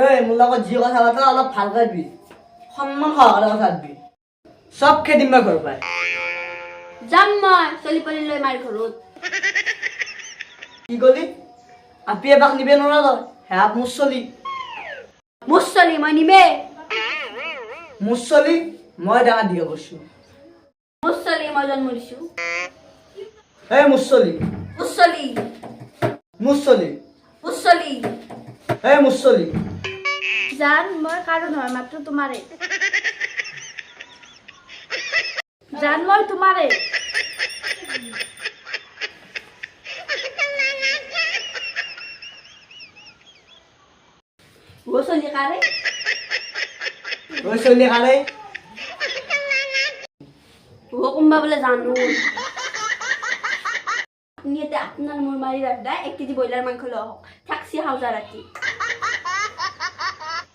এই মোৰ লগত যি কথা পাতা অলপ ভালকৈ দিবি সন্মান সহকাৰে কথা দিবি চব খেদিম মই ঘৰৰ পৰাই যাম মই চলি পলি লৈ মাৰ ঘৰত কি কলি আপি এবাক নিবে নোৱাৰা তই হেয়াত মোৰ চলি মই নিবে মোৰ চলি মই ডাঙৰ দীঘল কৰিছো মই জন্ম দিছো এই মোৰ চলি মুছলি এই মোৰ চলি জান মই কাৰো নহয় মাত্ৰ তোমাৰে জান মই তোমাৰে ও চলি কাৰে ঐ চলি কাৰে ও কোনবা বোলে জানো আপুনি এতিয়া আপোনাৰ মোৰ মাৰি ৰাখদা 1 কেজি ব্ৰইলাৰ মাংস লওক থাকছি হাউজা ৰাতি